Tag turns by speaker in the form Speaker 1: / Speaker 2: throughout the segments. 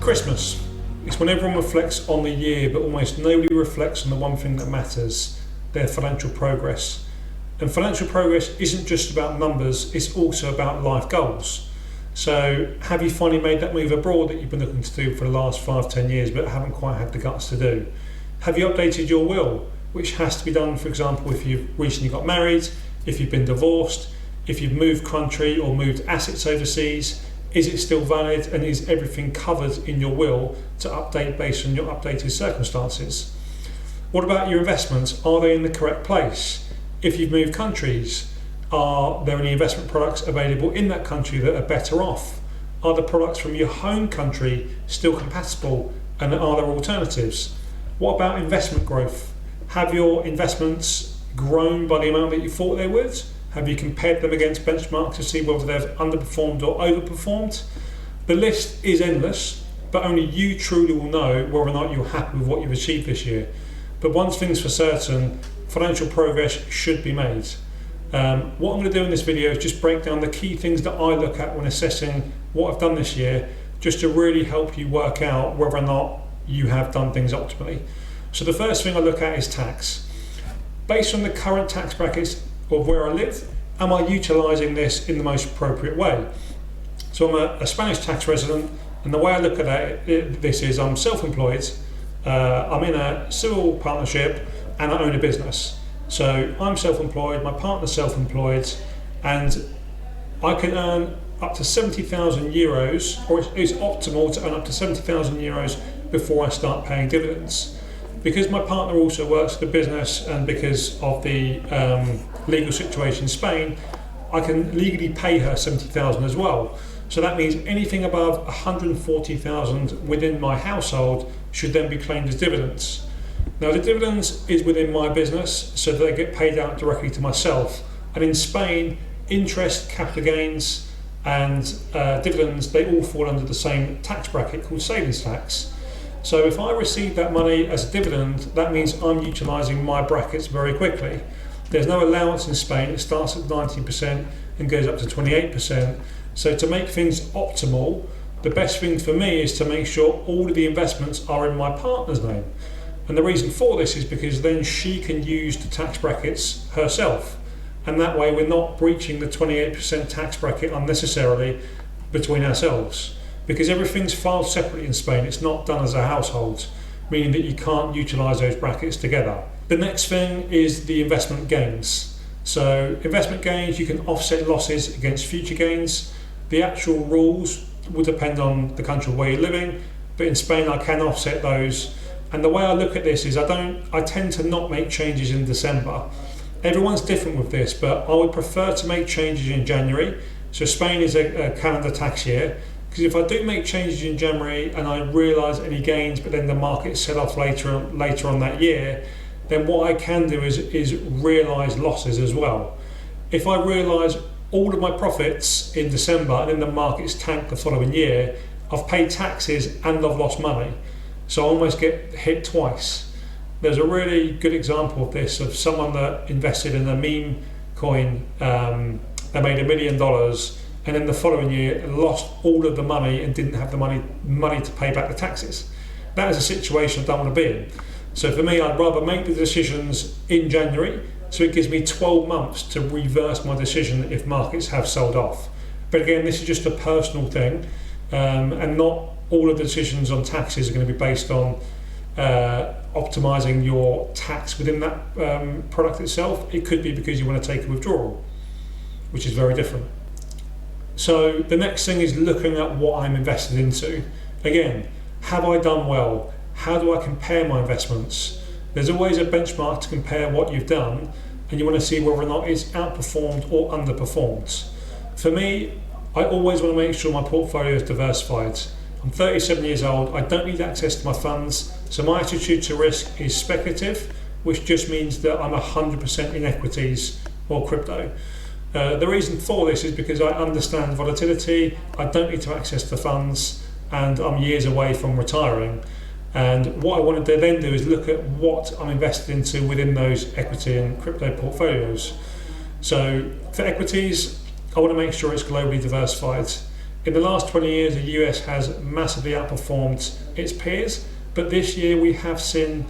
Speaker 1: Christmas. It's when everyone reflects on the year, but almost nobody reflects on the one thing that matters, their financial progress. And financial progress isn't just about numbers, it's also about life goals. So have you finally made that move abroad that you've been looking to do for the last 5-10 years but haven't quite had the guts to do? Have you updated your will, which has to be done, for example, if you've recently got married, if you've been divorced, if you've moved country or moved assets overseas? Is it still valid, and is everything covered in your will to update based on your updated circumstances? What about your investments? Are they in the correct place? If you've moved countries, are there any investment products available in that country that are better off? Are the products from your home country still compatible, and are there alternatives? What about investment growth? Have your investments grown by the amount that you thought they would? Have you compared them against benchmarks to see whether they've underperformed or overperformed? The list is endless, but only you truly will know whether or not you're happy with what you've achieved this year. But one thing's for certain, financial progress should be made. What I'm going to do in this video is just break down the key things that I look at when assessing what I've done this year, just to really help you work out whether or not you have done things optimally. So the first thing I look at is tax. Based on the current tax brackets of where I live, am I utilising this in the most appropriate way? So I'm a Spanish tax resident, and the way I look at this is I'm self-employed, I'm in a civil partnership, and I own a business. So I'm self-employed, my partner's self-employed, and I can earn up to 70,000 euros, or it's optimal to earn up to 70,000 euros before I start paying dividends. Because my partner also works at the business, and because of the legal situation in Spain, I can legally pay her 70,000 as well. So that means anything above 140,000 within my household should then be claimed as dividends. Now the dividends is within my business, so they get paid out directly to myself. And in Spain, interest, capital gains, and dividends, they all fall under the same tax bracket called savings tax. So if I receive that money as a dividend, that means I'm utilising my brackets very quickly. There's no allowance in Spain, it starts at 19% and goes up to 28%. So to make things optimal, the best thing for me is to make sure all of the investments are in my partner's name. And the reason for this is because then she can use the tax brackets herself. And that way we're not breaching the 28% tax bracket unnecessarily between ourselves. Because everything's filed separately in Spain, it's not done as a household, meaning that you can't utilise those brackets together. The next thing is the investment gains. So investment gains, you can offset losses against future gains. The actual rules will depend on the country where you're living, but in Spain I can offset those. And the way I look at this is I tend to not make changes in December. Everyone's different with this, but I would prefer to make changes in January. So Spain is a calendar tax year. Because if I do make changes in January and I realise any gains, but then the market set off later on that year, then what I can do is realise losses as well. If I realise all of my profits in December and then the market's tanked the following year, I've paid taxes and I've lost money. So I almost get hit twice. There's a really good example of this, of someone that invested in a meme coin, they made $1 million, and then the following year lost all of the money and didn't have the money to pay back the taxes. That is a situation I don't want to be in. So for me, I'd rather make the decisions in January, so it gives me 12 months to reverse my decision if markets have sold off. But again, this is just a personal thing, and not all of the decisions on taxes are going to be based on optimising your tax within that product itself. It could be because you want to take a withdrawal, which is very different. So the next thing is looking at what I'm invested into. Again, have I done well? How do I compare my investments? There's always a benchmark to compare what you've done, and you want to see whether or not it's outperformed or underperformed. For me, I always want to make sure my portfolio is diversified. I'm 37 years old, I don't need access to my funds, so my attitude to risk is speculative, which just means that I'm 100% in equities or crypto. The reason for this is because I understand volatility, I don't need to access the funds, and I'm years away from retiring. And what I want to then do is look at what I'm invested into within those equity and crypto portfolios. So for equities, I want to make sure it's globally diversified. In the last 20 years, the US has massively outperformed its peers, but this year we've seen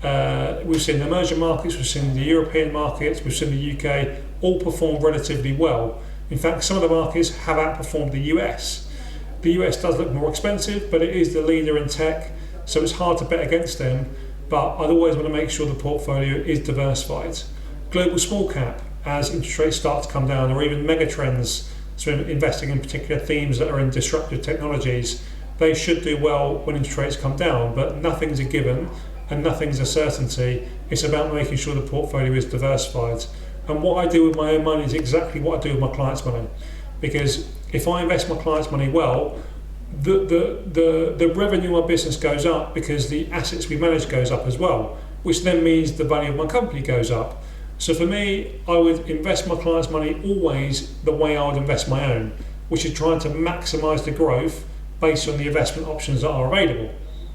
Speaker 1: the emerging markets, we've seen the European markets, we've seen the UK all perform relatively well. In fact, some of the markets have outperformed the US. The US does look more expensive, but it is the leader in tech, so it's hard to bet against them, but I'd always want to make sure the portfolio is diversified. Global small cap, as interest rates start to come down, or even mega trends, so investing in particular themes that are in disruptive technologies, they should do well when interest rates come down, but nothing's a given and nothing's a certainty. It's about making sure the portfolio is diversified. And what I do with my own money is exactly what I do with my clients' money. Because if I invest my clients' money well, the revenue of my business goes up because the assets we manage goes up as well, which then means the value of my company goes up. So for me, I would invest my clients' money always the way I would invest my own, which is trying to maximise the growth based on the investment options that are available.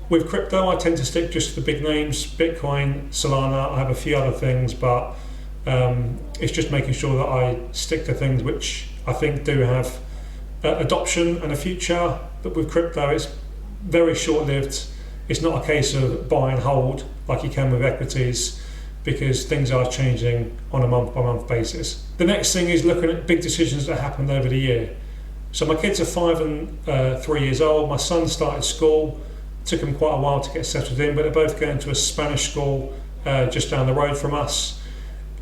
Speaker 1: With crypto, I tend to stick just to the big names, Bitcoin, Solana. I have a few other things, but it's just making sure that I stick to things which I think do have adoption and a future. But with crypto, it's very short-lived. It's not a case of buy and hold like you can with equities, because things are changing on a month-by-month basis. The next thing is looking at big decisions that happened over the year. So my kids are 5 and 3 years old. My son started school. Took him quite a while to get settled in, but they're both going to a Spanish school just down the road from us.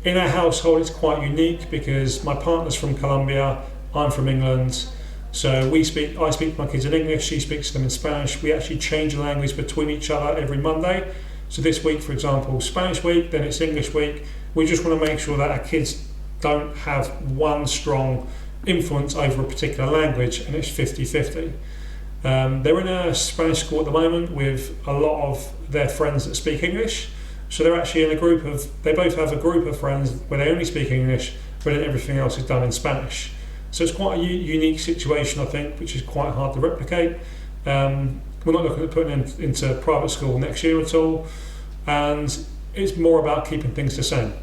Speaker 1: In our household, it's quite unique because my partner's from Colombia, I'm from England. So I speak to my kids in English, she speaks to them in Spanish. We actually change the language between each other every Monday. So this week, for example, Spanish week, then it's English week. We just want to make sure that our kids don't have one strong influence over a particular language, and it's 50-50. They're in a Spanish school at the moment with a lot of their friends that speak English. So they're actually in they both have a group of friends where they only speak English, but then everything else is done in Spanish. So it's quite a unique situation, I think, which is quite hard to replicate. We're not looking at putting them into private school next year at all, and it's more about keeping things the same.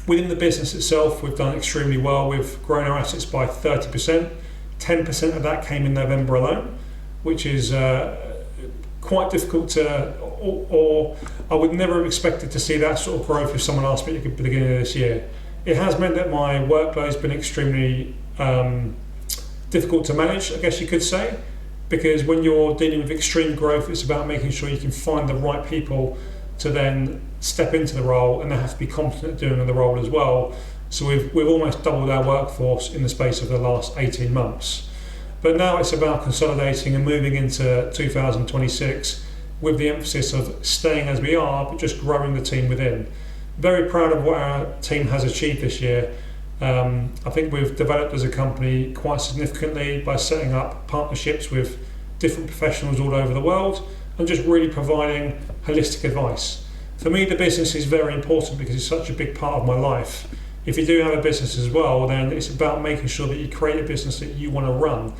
Speaker 1: Within the business itself, we've done extremely well. We've grown our assets by 30%. 10% of that came in November alone, which is quite difficult or I would never have expected to see that sort of growth if someone asked me at the beginning of this year. It has meant that my workload has been extremely difficult to manage, I guess you could say, because when you're dealing with extreme growth, it's about making sure you can find the right people to then step into the role, and they have to be competent at doing the role as well. So we've almost doubled our workforce in the space of the last 18 months. But now it's about consolidating and moving into 2026 with the emphasis of staying as we are, but just growing the team within. Very proud of what our team has achieved this year. I think we've developed as a company quite significantly by setting up partnerships with different professionals all over the world and just really providing holistic advice. For me, the business is very important because it's such a big part of my life. If you do have a business as well, then it's about making sure that you create a business that you want to run,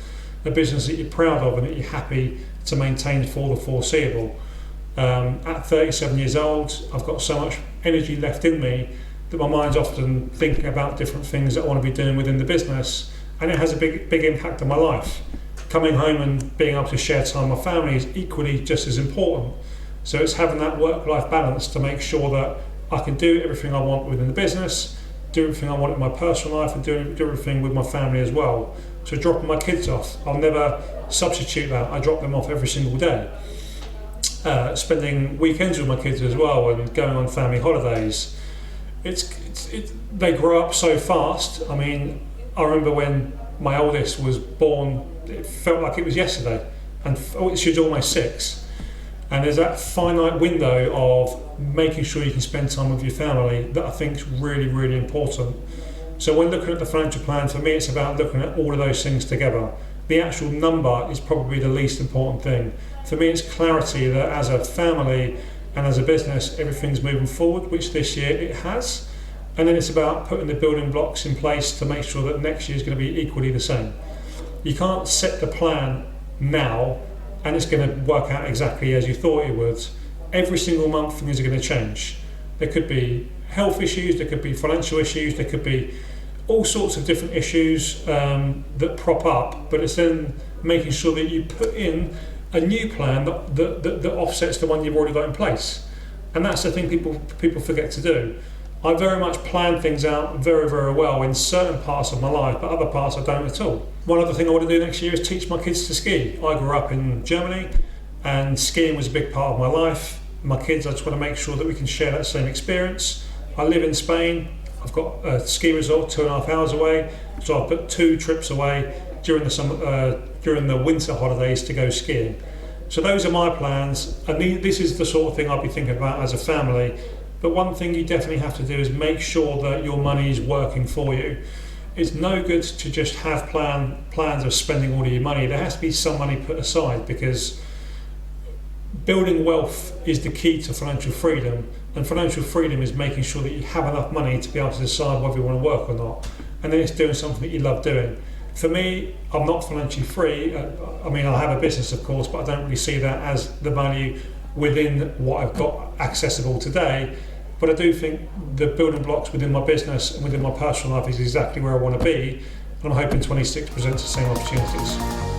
Speaker 1: a business that you're proud of and that you're happy to maintain for the foreseeable. At 37 years old, I've got so much energy left in me that my mind's often thinking about different things that I want to be doing within the business, and it has a big impact on my life. Coming home and being able to share time with my family is equally just as important. So it's having that work-life balance to make sure that I can do everything I want within the business, do everything I want in my personal life, and do everything with my family as well. So dropping my kids off, I'll never substitute that. I drop them off every single day. Spending weekends with my kids as well and going on family holidays. They grow up so fast. I mean, I remember when my oldest was born, it felt like it was yesterday, and she's almost 6. And there's that finite window of making sure you can spend time with your family that I think is really, really important. So when looking at the financial plan, for me, it's about looking at all of those things together. The actual number is probably the least important thing. For me, it's clarity that as a family and as a business, everything's moving forward, which this year it has. And then it's about putting the building blocks in place to make sure that next year is going to be equally the same. You can't set the plan now and it's going to work out exactly as you thought it would. Every single month things are going to change. There could be health issues, there could be financial issues, there could be all sorts of different issues that prop up, but it's then making sure that you put in a new plan that offsets the one you've already got in place. And that's the thing people forget to do. I very much plan things out very, very well in certain parts of my life, but other parts I don't at all. One other thing I want to do next year is teach my kids to ski. I grew up in Germany and skiing was a big part of my life. My kids, I just want to make sure that we can share that same experience. I live in Spain. I've got a ski resort 2.5 hours away, so I've put 2 trips away during the summer, during the winter holidays to go skiing. So those are my plans, and this is the sort of thing I'll be thinking about as a family. But one thing you definitely have to do is make sure that your money is working for you. It's no good to just have plans of spending all of your money. There has to be some money put aside, because building wealth is the key to financial freedom, and financial freedom is making sure that you have enough money to be able to decide whether you want to work or not, and then it's doing something that you love doing. For me, I'm not financially free. I mean, I have a business, of course, but I don't really see that as the value within what I've got accessible today. But I do think the building blocks within my business and within my personal life is exactly where I want to be, and I'm hoping 26 presents the same opportunities.